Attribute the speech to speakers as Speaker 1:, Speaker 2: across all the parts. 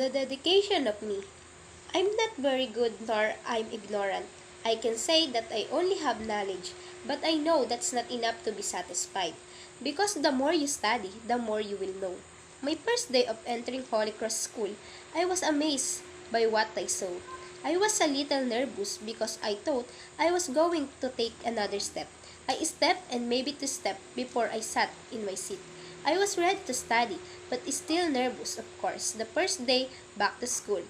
Speaker 1: The dedication of me. I'm not very good nor I'm ignorant. I can say that I only have knowledge, but I know that's not enough to be satisfied. Because the more you study, the more you will know. My first day of entering Holy Cross School, I was amazed by what I saw. I was a little nervous because I thought I was going to take another step. I stepped and maybe two steps before I sat in my seat. I was ready to study, but still nervous, of course, the first day back to school.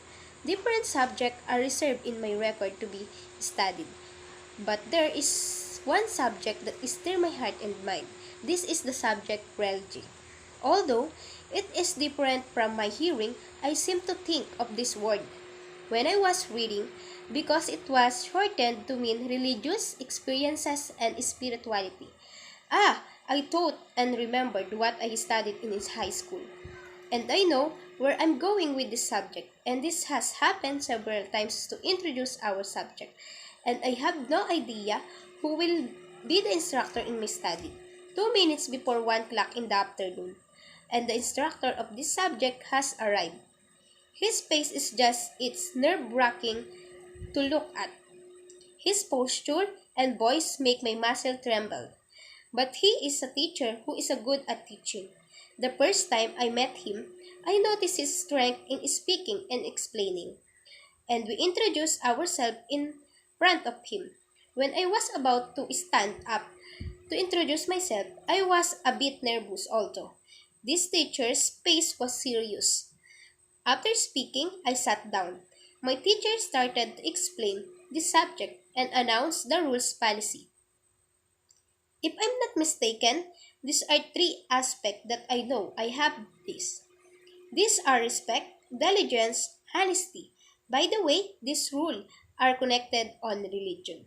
Speaker 1: Different subjects are reserved in my record to be studied. But there is one subject that is near my heart and mind. This is the subject REL-GEE. Although it is different from my hearing, I seem to think of this word when I was reading because it was shortened to mean religious experiences and spirituality. I thought and remembered what I studied in high school. And I know where I'm going with this subject, and this has happened several times to introduce our subject. And I have no idea who will be the instructor in my study. 2 minutes before 1 o'clock in the afternoon, and the instructor of this subject has arrived. His face is just, it's nerve-wracking to look at. His posture and voice make my muscle tremble. But he is a teacher who is good at teaching. The first time I met him, I noticed his strength in speaking and explaining. And we introduced ourselves in front of him. When I was about to stand up to introduce myself, I was a bit nervous also. This teacher's face was serious. After speaking, I sat down. My teacher started to explain the subject and announced the rules policy. If I'm not mistaken, these are three aspects that I know I have this. These are respect, diligence, honesty. By the way, these rules are connected on religion.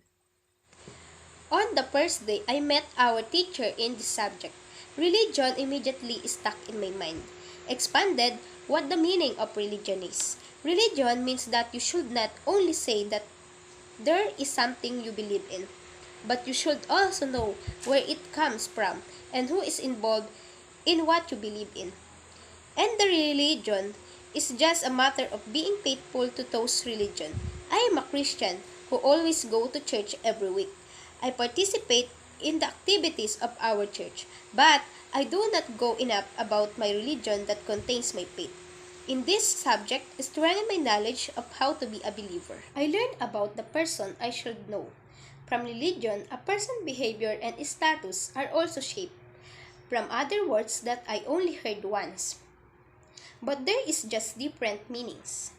Speaker 1: On the first day, I met our teacher in this subject. Religion immediately stuck in my mind. Expanded what the meaning of religion is. Religion means that you should not only say that there is something you believe in, but you should also know where it comes from and who is involved in what you believe in. And the religion is just a matter of being faithful to those religion. I am a Christian who always go to church every week. I participate in the activities of our church, but I do not go enough about my religion that contains my faith. In this subject, strengthen my knowledge of how to be a believer. I learned about the person I should know. From religion, a person's behavior and status are also shaped from other words that I only heard once. But there is just different meanings.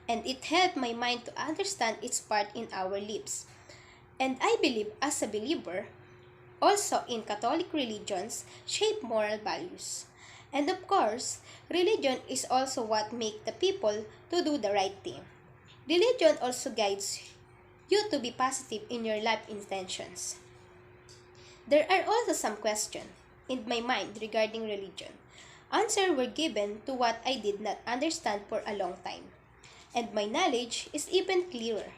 Speaker 1: And it helped my mind to understand its part in our lives. And I believe as a believer, also in Catholic religions, shape moral values. And of course, religion is also what makes the people to do the right thing. Religion also guides you to be positive in your life intentions. There are also some questions in my mind regarding religion. Answers were given to what I did not understand for a long time. And my knowledge is even clearer.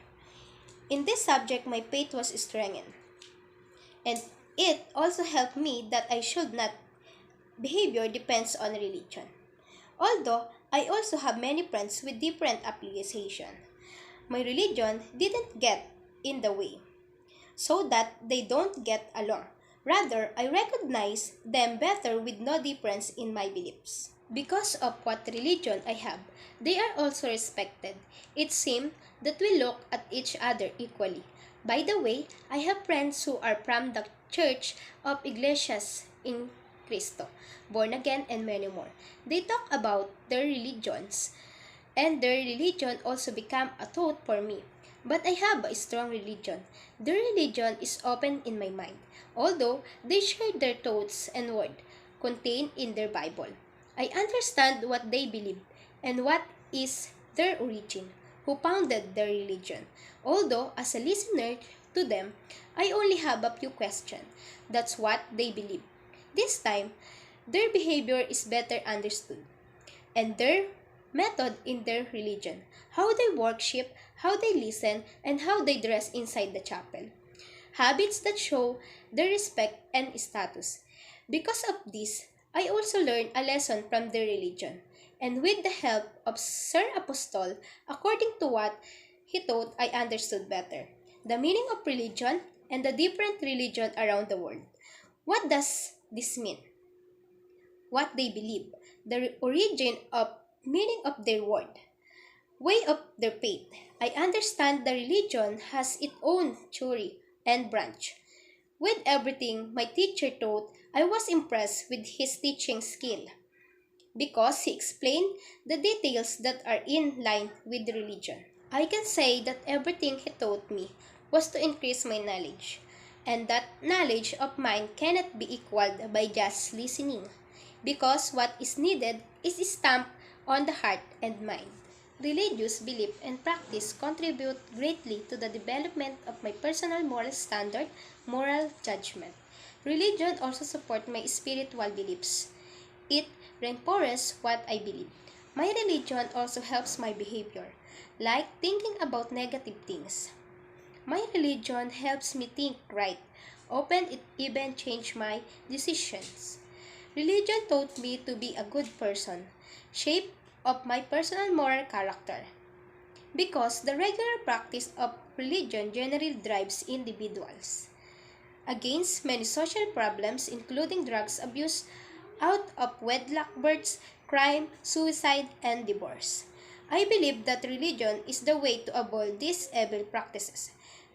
Speaker 1: In this subject, my faith was strengthened. And it also helped me that I should not behavior depends on religion. Although, I also have many friends with different application. My religion didn't get in the way, so that they don't get along. Rather, I recognize them better with no difference in my beliefs. Because of what religion I have, they are also respected. It seems that we look at each other equally. By the way, I have friends who are from the Church of Iglesias in Cristo, born again, and many more. They talk about their religions, and their religion also become a thought for me. But I have a strong religion. Their religion is open in my mind, although they share their thoughts and word contained in their Bible. I understand what they believe and what is their origin, who founded their religion. Although, as a listener to them, I only have a few questions. That's what they believe. This time, their behavior is better understood, and their method in their religion, how they worship, how they listen, and how they dress inside the chapel. Habits that show their respect and status. Because of this, I also learned a lesson from their religion. and with the help of Sir Apostol, according to what he taught, I understood better the meaning of religion and the different religions around the world. What does this mean? What they believe, the origin of meaning of their word, way of their faith. I understand the religion has its own theory and branch. With everything my teacher taught, I was impressed with his teaching skill because he explained the details that are in line with religion. I can say that everything he taught me was to increase my knowledge, and that knowledge of mine cannot be equaled by just listening, because what is needed is stamped on the heart and mind. Religious belief and practice contribute greatly to the development of my personal moral standard, moral judgment. Religion also supports my spiritual beliefs. It reinforces what I believe. My religion also helps my behavior, like thinking about negative things. My religion helps me think right. Often it even change my decisions. Religion taught me to be a good person, shape of my personal moral character. Because the regular practice of religion generally drives individuals against many social problems including drugs abuse, out of wedlock births, crime, suicide, and divorce. I believe that religion is the way to avoid these evil practices.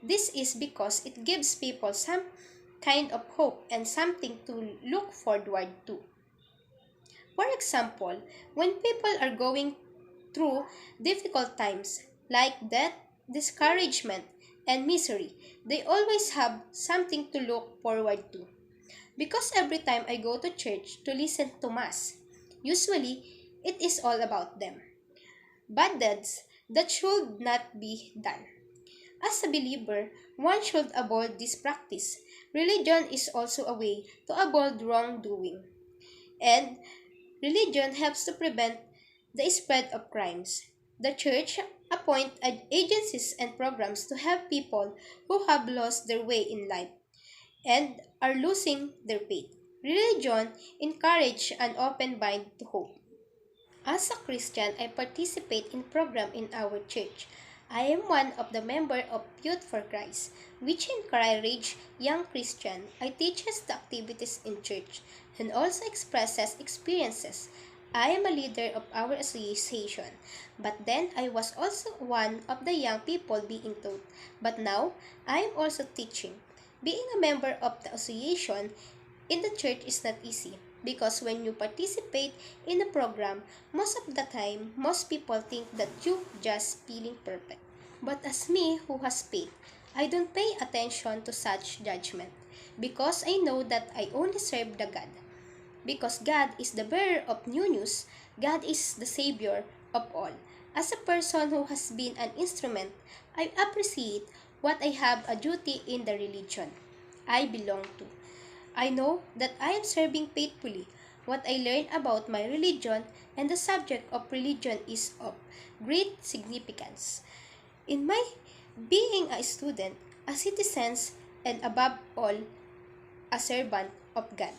Speaker 1: This is because it gives people some kind of hope and something to look forward to. For example, when people are going through difficult times like death, discouragement, and misery, they always have something to look forward to. Because every time I go to church to listen to Mass, usually it is all about them. Bad deeds that should not be done. As a believer, one should avoid this practice. Religion is also a way to avoid wrongdoing. And religion helps to prevent the spread of crimes. The church appoints agencies and programs to help people who have lost their way in life and are losing their faith. Religion encourages an open mind to hope. As a Christian, I participate in program in our church. I am one of the member of Youth for Christ, which encourage young Christian. I teaches the activities in church and also expresses experiences. I am a leader of our association, but then I was also one of the young people being taught. But now, I am also teaching. Being a member of the association in the church is not easy because when you participate in a program, most of the time, most people think that you just feeling perfect. But as me who has faith, I don't pay attention to such judgment because I know that I only serve the God. Because God is the bearer of new news, God is the Savior of all. As a person who has been an instrument, I appreciate what I have a duty in the religion I belong to. I know that I am serving faithfully. What I learn about my religion and the subject of religion is of great significance. In my being a student, a citizen, and above all, a servant of God.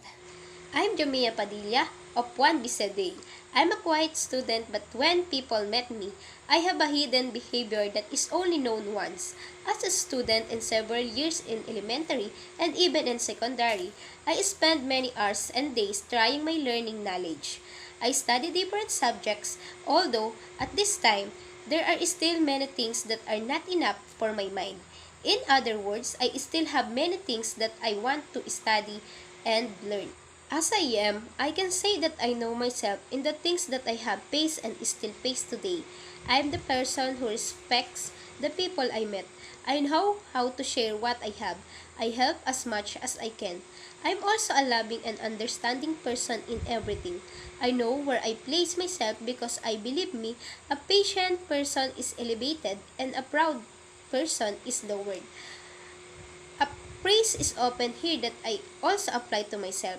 Speaker 1: I'm Jamieyah Padilla of 1 Day. I'm a quiet student but when people met me, I have a hidden behavior that is only known once. As a student in several years in elementary and even in secondary, I spent many hours and days trying my learning knowledge. I study different subjects, although at this time, there are still many things that are not enough for my mind. In other words, I still have many things that I want to study and learn. As I am, I can say that I know myself in the things that I have faced and still face today. I am the person who respects the people I met. I know how to share what I have. I help as much as I can. I'm also a loving and understanding person in everything. I know where I place myself because I believe me, a patient person is elevated and a proud person is lowered. A praise is often here that I also apply to myself.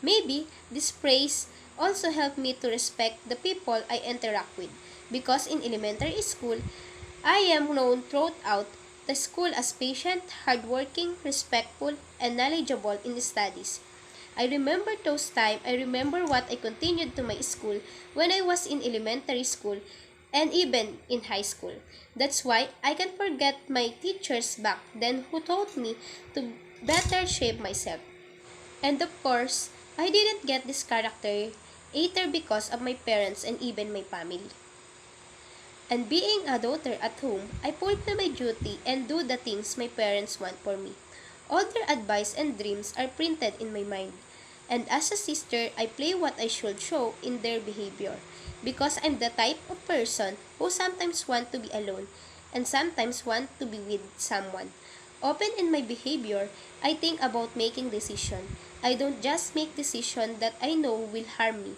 Speaker 1: Maybe this praise also helped me to respect the people I interact with because in elementary school, I am known throughout the school as patient, hardworking, respectful, and knowledgeable in studies. I remember those times. I remember what I continued to my school when I was in elementary school and even in high school. That's why I can forget my teachers back then who taught me to better shape myself. And of course, I didn't get this character either because of my parents and even my family. And being a daughter at home, I fulfill my duty and do the things my parents want for me. All their advice and dreams are printed in my mind. And as a sister, I play what I should show in their behavior. Because I'm the type of person who sometimes want to be alone and sometimes want to be with someone. Often in my behavior, I think about making decision. I don't just make decision that I know will harm me.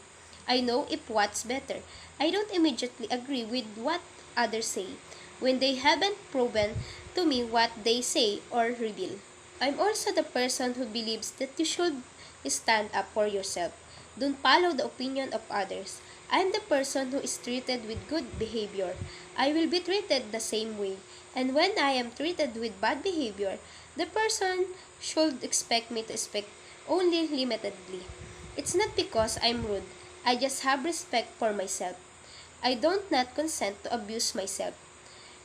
Speaker 1: I know if what's better. I don't immediately agree with what others say when they haven't proven to me what they say or reveal. I'm also the person who believes that you should stand up for yourself. Don't follow the opinion of others. I'm the person who is treated with good behavior. I will be treated the same way. And when I am treated with bad behavior, the person should expect me to expect only limitedly. It's not because I'm rude. I just have respect for myself. I don't not consent to abuse myself.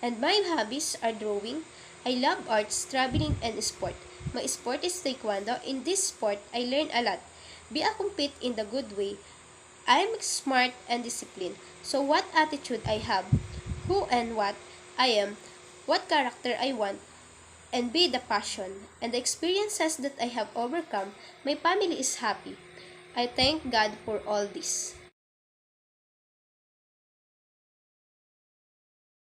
Speaker 1: And my hobbies are drawing. I love arts, traveling, and sport. My sport is taekwondo. In this sport, I learn a lot. Be a compete in the good way. I'm smart and disciplined. So what attitude I have, who and what I am, what character I want, and be the passion and the experiences that I have overcome, my family is happy. I thank God for all this.